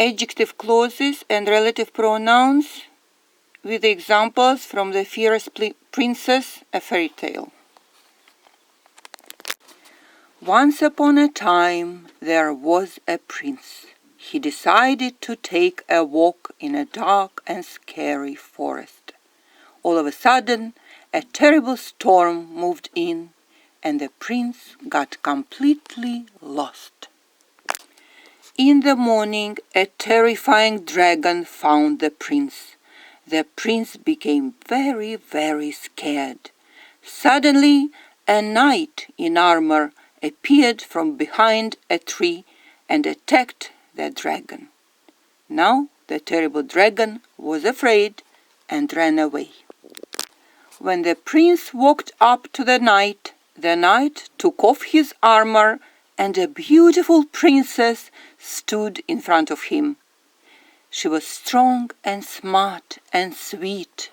Adjective clauses and relative pronouns with examples from The Fairest Princess, a Fairy Tale. Once upon a time there was a prince. He decided to take a walk in a dark and scary forest. All of a sudden, a terrible storm moved in, and the prince got completely lost. In the morning, a terrifying dragon found the prince. The prince became very, very scared. Suddenly, a knight in armor appeared from behind a tree and attacked the dragon. Now the terrible dragon was afraid and ran away. When the prince walked up to the knight took off his armor, and a beautiful princess stood in front of him. She was strong and smart and sweet,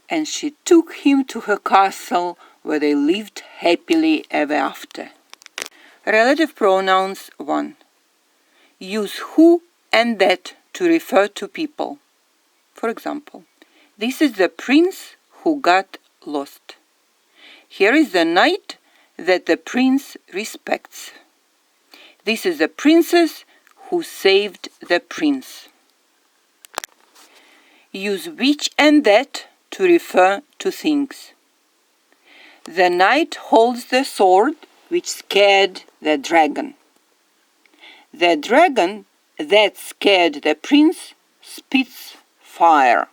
and she took him to her castle, where they lived happily ever after. Relative pronouns 1. Use who and that to refer to people. For example, this is the prince who got lost. Here is the knight that the prince respects. This is the princess who saved the prince. Use which and that to refer to things. The knight holds the sword which scared the dragon. The dragon that scared the prince spits fire.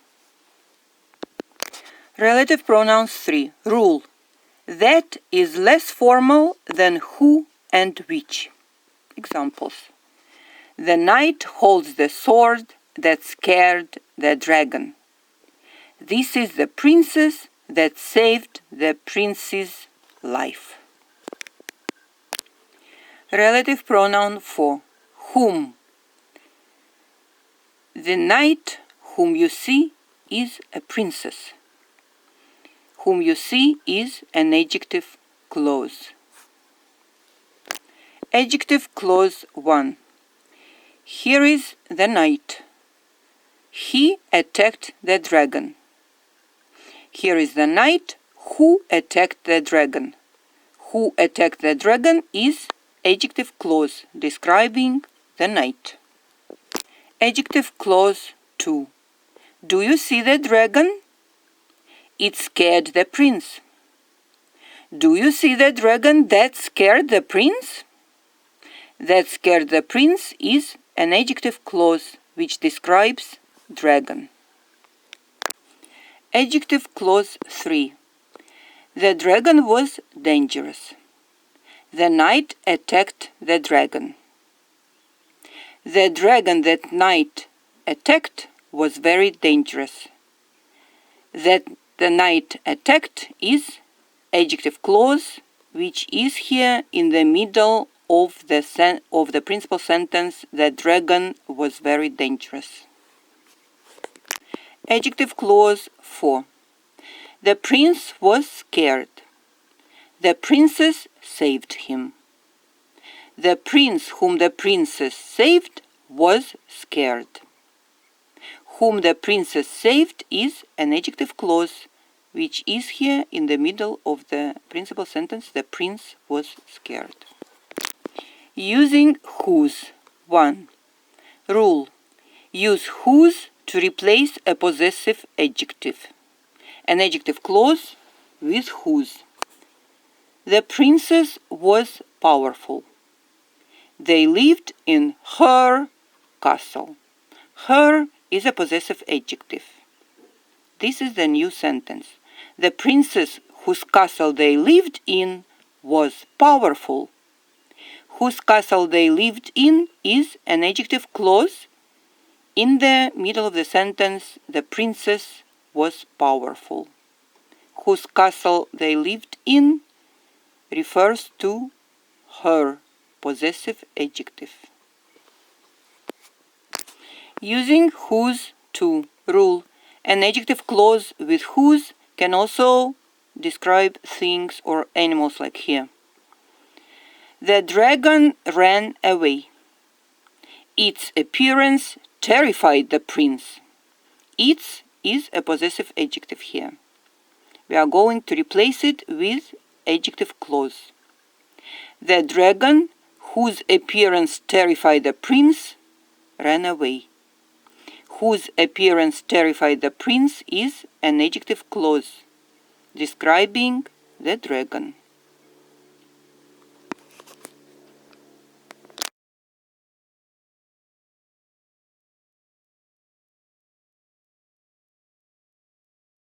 Relative pronouns 3. Rule. That is less formal than who and which. Examples. The knight holds the sword that scared the dragon. This is the princess that saved the prince's life. Relative pronoun 4. Whom. The knight whom you see is a princess. Whom you see is an adjective clause. Adjective clause 1. Here is the knight. He attacked the dragon. Here is the knight who attacked the dragon. Who attacked the dragon is adjective clause describing the knight. Adjective clause 2. Do you see the dragon? It scared the prince. Do you see the dragon that scared the prince? That scared the prince is an adjective clause which describes dragon. Adjective clause 3. The dragon was dangerous. The knight attacked the dragon. The dragon that knight attacked was very dangerous. That the knight attacked is adjective clause which is here in the middle of the principal sentence. The dragon was very dangerous. Adjective clause 4. The prince was scared. The princess saved him. The prince whom the princess saved was scared. Whom the princess saved is an adjective clause which is here in the middle of the principal sentence. The prince was scared. Using whose. 1. Rule. Use whose to replace a possessive adjective. An adjective clause with whose. The princess was powerful. They lived in her castle. Her is a possessive adjective. This is the new sentence. The princess whose castle they lived in was powerful. Whose castle they lived in is an adjective clause. In the middle of the sentence, the princess was powerful. Whose castle they lived in refers to her, possessive adjective. Using whose to rule. An adjective clause with whose can also describe things or animals like here. The dragon ran away. Its appearance terrified the prince. Its is a possessive adjective here. We are going to replace it with adjective clause. The dragon, whose appearance terrified the prince, ran away. Whose appearance terrified the prince is an adjective clause describing the dragon.